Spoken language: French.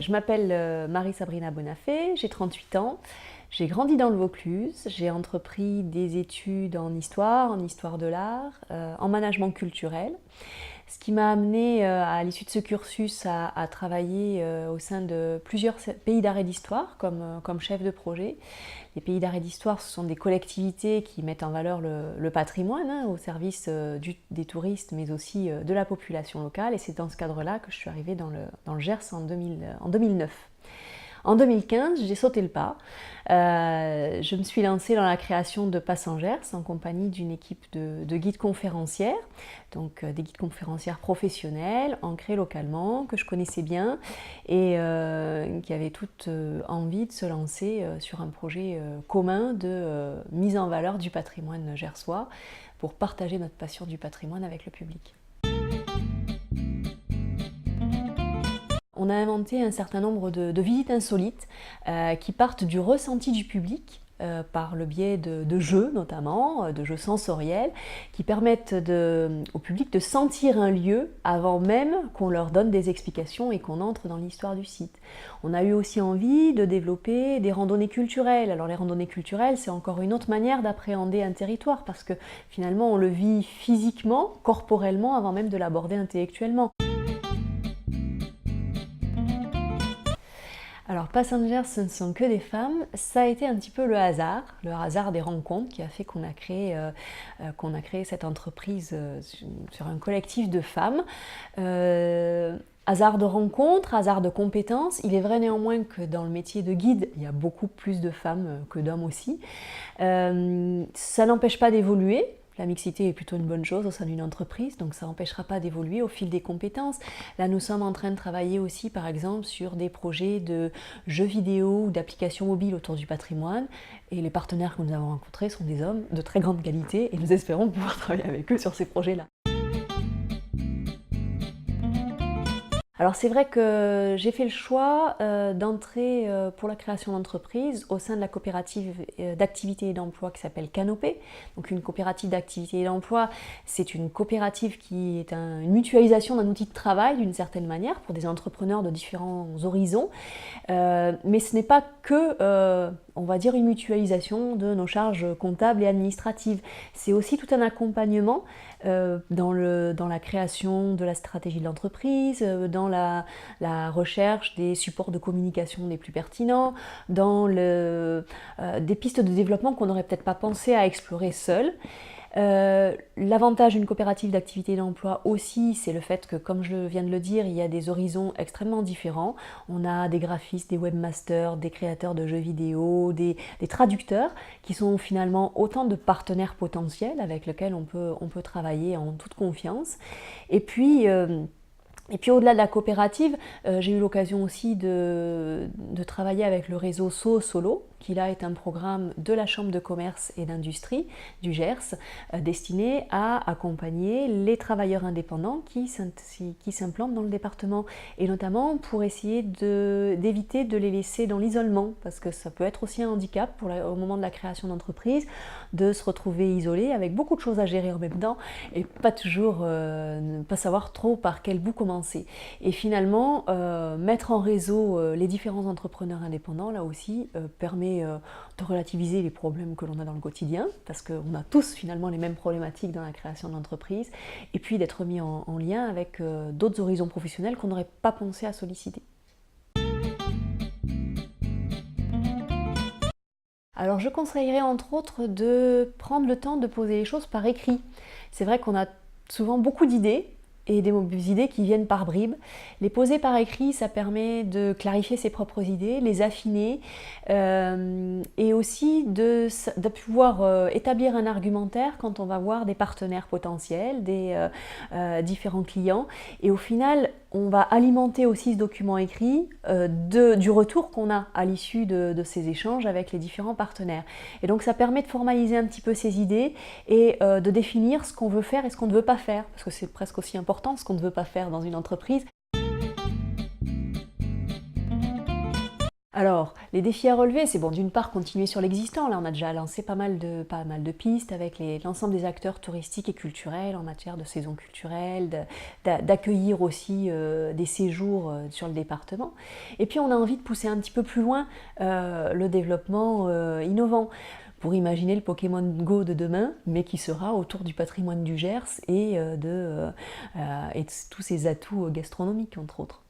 Je m'appelle Marie-Sabrina Bonafé, j'ai 38 ans, j'ai grandi dans le Vaucluse, j'ai entrepris des études en histoire de l'art, en management culturel, ce qui m'a amené à l'issue de ce cursus à travailler au sein de plusieurs pays d'arrêt d'histoire comme chef de projet. Les pays d'arrêt d'histoire, ce sont des collectivités qui mettent en valeur le patrimoine au service des touristes, mais aussi de la population locale. Et c'est dans ce cadre-là que je suis arrivée dans le Gers en 2009. En 2015, j'ai sauté le pas. Je me suis lancée dans la création de Passe en Gers en compagnie d'une équipe de guides conférencières, donc des guides conférencières professionnels, ancrés localement, que je connaissais bien et qui avaient toute envie de se lancer sur un projet commun de mise en valeur du patrimoine gersois pour partager notre passion du patrimoine avec le public. On a inventé un certain nombre de visites insolites qui partent du ressenti du public par le biais de jeux notamment, de jeux sensoriels qui permettent au public de sentir un lieu avant même qu'on leur donne des explications et qu'on entre dans l'histoire du site. On a eu aussi envie de développer des randonnées culturelles. Alors les randonnées culturelles, c'est encore une autre manière d'appréhender un territoire parce que finalement on le vit physiquement, corporellement avant même de l'aborder intellectuellement. Alors Passe en Gers, ce ne sont que des femmes, ça a été un petit peu le hasard des rencontres qui a fait qu'on a créé cette entreprise sur un collectif de femmes. Hasard de rencontres, hasard de compétences. Il est vrai néanmoins que dans le métier de guide, il y a beaucoup plus de femmes que d'hommes aussi. Ça n'empêche pas d'évoluer. La mixité est plutôt une bonne chose au sein d'une entreprise, donc ça n'empêchera pas d'évoluer au fil des compétences. Là, nous sommes en train de travailler aussi, par exemple, sur des projets de jeux vidéo ou d'applications mobiles autour du patrimoine. Et les partenaires que nous avons rencontrés sont des hommes de très grande qualité et nous espérons pouvoir travailler avec eux sur ces projets-là. Alors c'est vrai que j'ai fait le choix d'entrer pour la création d'entreprise au sein de la coopérative d'activité et d'emploi qui s'appelle Canopé. Donc une coopérative d'activité et d'emploi, c'est une coopérative qui est une mutualisation d'un outil de travail d'une certaine manière pour des entrepreneurs de différents horizons. Mais ce n'est pas que, on va dire, une mutualisation de nos charges comptables et administratives. C'est aussi tout un accompagnement dans la création de la stratégie de l'entreprise, dans la recherche des supports de communication les plus pertinents, dans des pistes de développement qu'on n'aurait peut-être pas pensé à explorer seul. L'avantage d'une coopérative d'activité et d'emploi aussi, c'est le fait que, comme je viens de le dire, il y a des horizons extrêmement différents. On a des graphistes, des webmasters, des créateurs de jeux vidéo, des traducteurs, qui sont finalement autant de partenaires potentiels avec lesquels on peut travailler en toute confiance. Et puis au-delà de la coopérative, j'ai eu l'occasion aussi de travailler avec le réseau SO Solo, qui là est un programme de la Chambre de commerce et d'industrie du Gers, destiné à accompagner les travailleurs indépendants qui s'implantent dans le département, et notamment pour essayer d'éviter de les laisser dans l'isolement, parce que ça peut être aussi un handicap au moment de la création d'entreprise, de se retrouver isolé avec beaucoup de choses à gérer en même temps, et pas toujours, pas savoir trop par quel bout commencer. Et finalement, mettre en réseau les différents entrepreneurs indépendants, là aussi, permet de relativiser les problèmes que l'on a dans le quotidien, parce qu'on a tous finalement les mêmes problématiques dans la création d'entreprise, et puis d'être mis en lien avec d'autres horizons professionnels qu'on n'aurait pas pensé à solliciter. Alors je conseillerais entre autres de prendre le temps de poser les choses par écrit. C'est vrai qu'on a souvent beaucoup d'idées, et des idées qui viennent par bribes. Les poser par écrit, ça permet de clarifier ses propres idées, les affiner, et aussi de pouvoir établir un argumentaire quand on va voir des partenaires potentiels, des différents clients. Et au final, on va alimenter aussi ce document écrit du retour qu'on a à l'issue de ces échanges avec les différents partenaires. Et donc ça permet de formaliser un petit peu ces idées et de définir ce qu'on veut faire et ce qu'on ne veut pas faire, parce que c'est presque aussi important ce qu'on ne veut pas faire dans une entreprise. Alors, les défis à relever, c'est bon, d'une part continuer sur l'existant. Là, on a déjà lancé pas mal de pistes avec l'ensemble des acteurs touristiques et culturels en matière de saison culturelle, d'accueillir aussi des séjours sur le département. Et puis, on a envie de pousser un petit peu plus loin le développement innovant pour imaginer le Pokémon Go de demain, mais qui sera autour du patrimoine du Gers et de tous ses atouts gastronomiques, entre autres.